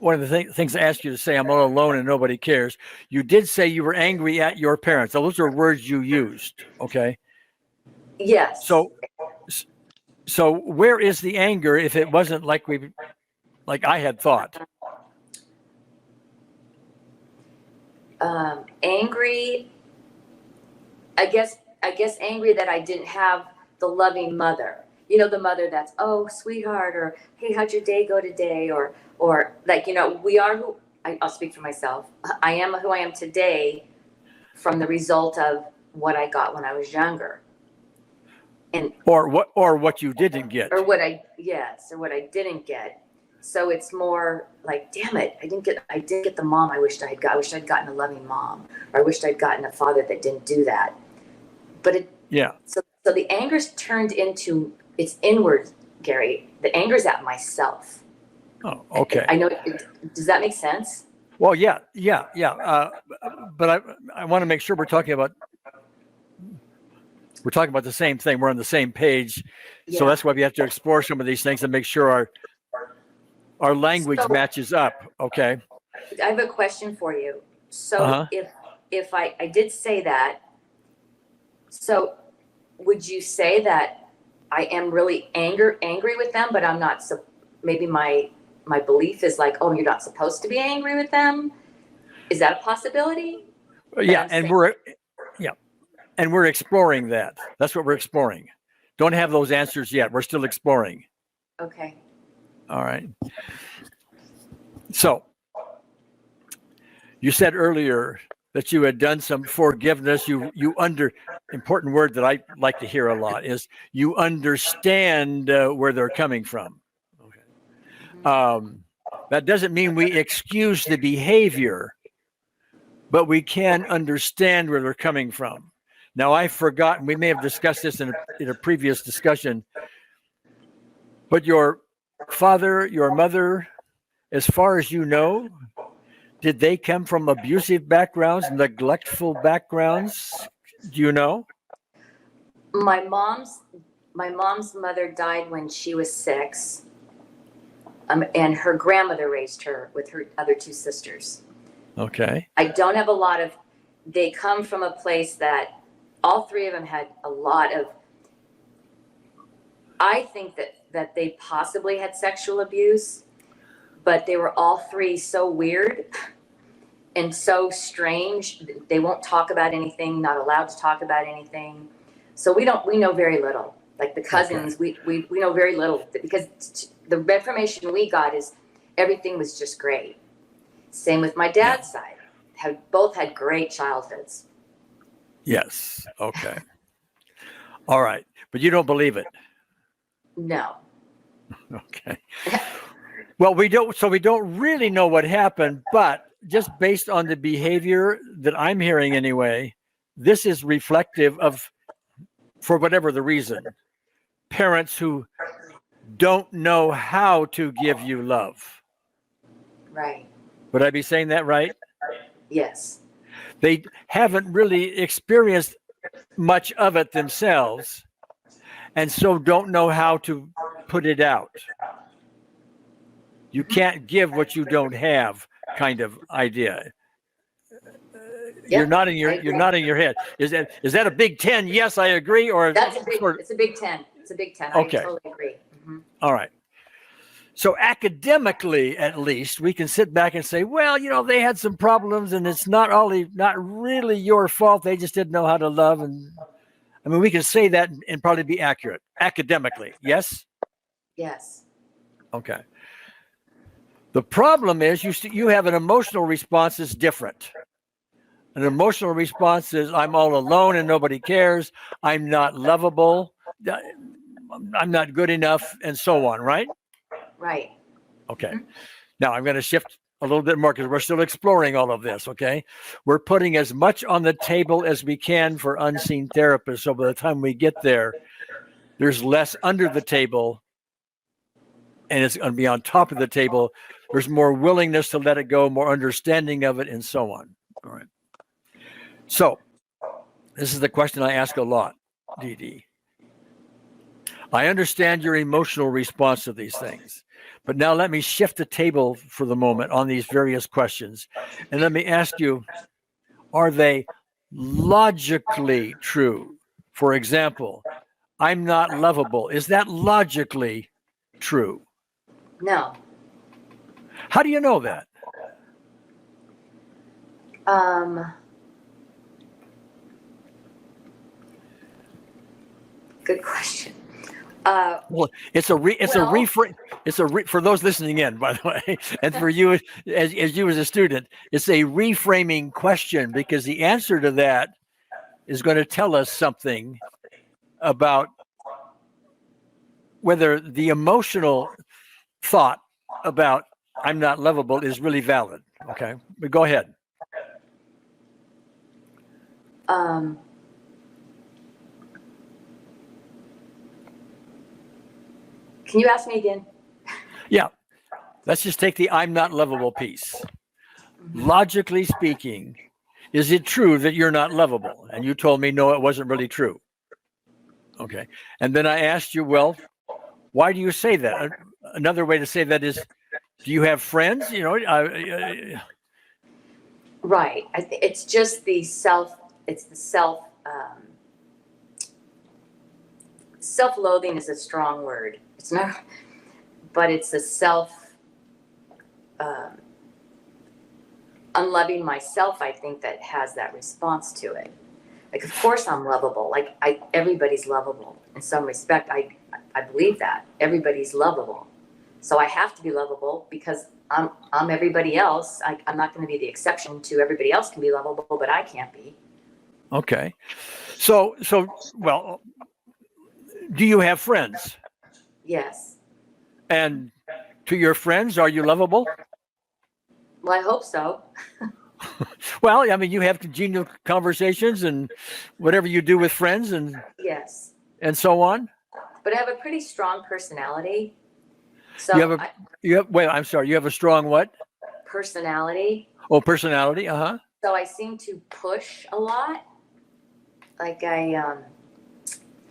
one of the things I asked you to say, I'm all alone and nobody cares. You did say you were angry at your parents. Those are words you used. Okay. Yes. So where is the anger if it wasn't like I had thought? Angry. I guess angry that I didn't have the loving mother. You know, the mother that's, oh, sweetheart, or hey, how'd your day go today? Or like, you know, we are who I'll speak for myself. I am who I am today from the result of what I got when I was younger. And or what you didn't get. Or what I didn't get. So it's more like, damn it, I didn't get the mom I wished I had got. I wished I'd gotten a loving mom, or I wished I'd gotten a father that didn't do that. But so the anger's turned into, it's inward, Gary. The anger's at myself. Oh, okay. I know. Does that make sense? Well, yeah. But I want to make sure we're talking about the same thing. We're on the same page. Yeah. So that's why we have to explore some of these things and make sure our language matches up. Okay. I have a question for you. So if I did say that, so would you say that I am really angry with them, but I'm not, maybe my belief is like, oh, you're not supposed to be angry with them? Is that a possibility? Yeah, and we're exploring that. That's what we're exploring. Don't have those answers yet. We're still exploring. Okay. All right. So you said earlier that you had done some forgiveness. Important word that I like to hear a lot is you understand where they're coming from. Okay. That doesn't mean we excuse the behavior, but we can understand where they're coming from. Now, I've forgotten, we may have discussed this in a previous discussion, but your father, your mother, as far as you know, did they come from abusive backgrounds, neglectful backgrounds? Do you know? My mom's mother died when she was 6, and her grandmother raised her with her other 2 sisters. Okay. I don't have they come from a place that all 3 of them had a lot of, I think that they possibly had sexual abuse, but they were all 3 so weird and so strange. They won't talk about anything, not allowed to talk about anything. So we know very little. Like the cousins, okay. we know very little, because the information we got is everything was just great. Same with my dad's side. Both had great childhoods. Yes. Okay. All right. But you don't believe it? No. Okay. Well, we don't really know what happened, but just based on the behavior that I'm hearing anyway, this is reflective of, for whatever the reason, parents who don't know how to give you love. Right. Would I be saying that right? Yes. They haven't really experienced much of it themselves, and so don't know how to put it out. You can't give what you don't have, kind of idea. You're nodding your head. Is that a big 10? Yes, I agree. Or it's a big 10. It's a big 10. Okay. I totally agree. Mm-hmm. All right. So academically, at least, we can sit back and say, well, they had some problems, and it's not really your fault. They just didn't know how to love. And I mean, we can say that and probably be accurate academically. Yes. Yes. Okay. The problem is you have an emotional response that's different. An emotional response is, I'm all alone and nobody cares. I'm not lovable. I'm not good enough, and so on, right? Right. Okay. Mm-hmm. Now I'm going to shift a little bit more because we're still exploring all of this, okay? We're putting as much on the table as we can for unseen therapists. So by the time we get there, there's less under the table, and it's going to be on top of the table. There's more willingness to let it go, more understanding of it, and so on. All right. So this is the question I ask a lot, Dee Dee. I understand your emotional response to these things, But now let me shift the table for the moment on these various questions. And let me ask you, are they logically true? For example, I'm not lovable. Is that logically true? No. How do you know that? Good question. Well, for those listening in, by the way, and for you as a student, it's a reframing question, because the answer to that is going to tell us something about whether the emotional thought about I'm not lovable is really valid. Okay, but go ahead. Can you ask me again? Yeah. Let's just take the I'm not lovable piece. Logically speaking, is it true that you're not lovable? And you told me, no, it wasn't really true. Okay. And then I asked you, well, why do you say that? Another way to say that is, do you have friends? You know, right. It's just the self-loathing is a strong word. It's not, but it's a unloving myself, I think, that has that response to it. Like, of course I'm lovable. Like, everybody's lovable in some respect. I believe that everybody's lovable. So I have to be lovable because I'm everybody else. I'm not going to be the exception to everybody else can be lovable, but I can't be. Okay. So well, do you have friends? Yes. And to your friends, are you lovable? Well, I hope so. Well, I mean, you have congenial conversations and whatever you do with friends and yes, and so on. But I have a pretty strong personality. So I'm sorry. You have a strong what? Personality. Oh, personality. Uh-huh. So I seem to push a lot. Like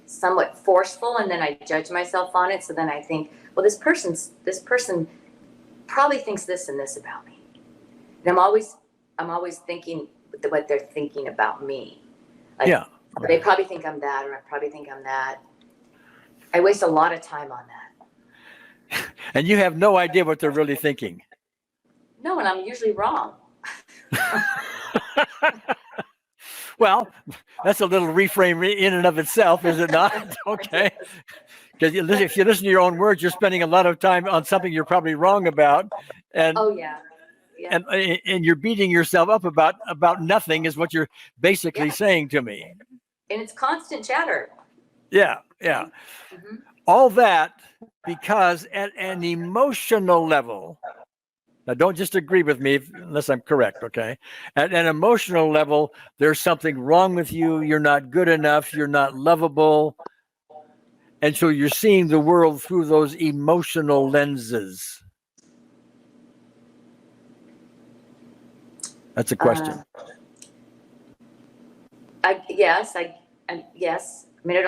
somewhat forceful, and then I judge myself on it. So then I think, well, this person probably thinks this and this about me. And I'm always thinking what they're thinking about me. Like, yeah. They probably think I'm that, or I probably think I'm that. I waste a lot of time on that. And you have no idea what they're really thinking. No, and I'm usually wrong. Well, that's a little reframe in and of itself, is it not? Okay. Because if you listen to your own words, you're spending a lot of time on something you're probably wrong about. And oh, yeah. Yeah. And you're beating yourself up about nothing is what you're basically saying to me. And it's constant chatter. Yeah. Mm-hmm. All that because at an emotional level, now don't just agree with me unless I'm correct, okay? At an emotional level, there's something wrong with you. You're not good enough. You're not lovable. And so you're seeing the world through those emotional lenses. That's a question. Yes. I mean,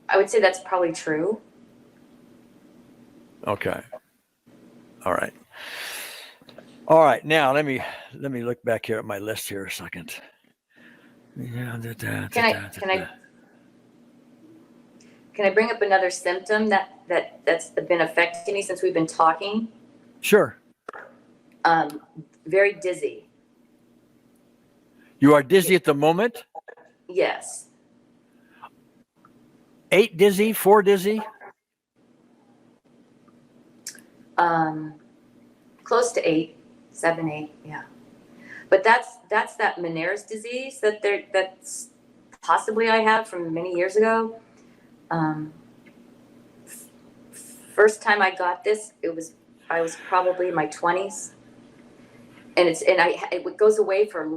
I would say that's probably true. Okay. All right. Now let me look back here at my list here a second. Can I bring up another symptom that's been affecting me since we've been talking? Sure. Very dizzy. You are dizzy at the moment? Yes. 8 dizzy, 4 dizzy? Close to 8, 7, 8, yeah. But that's that Meniere's disease that's possibly I have from many years ago. First time I got this, I was probably in my 20s. And it goes away for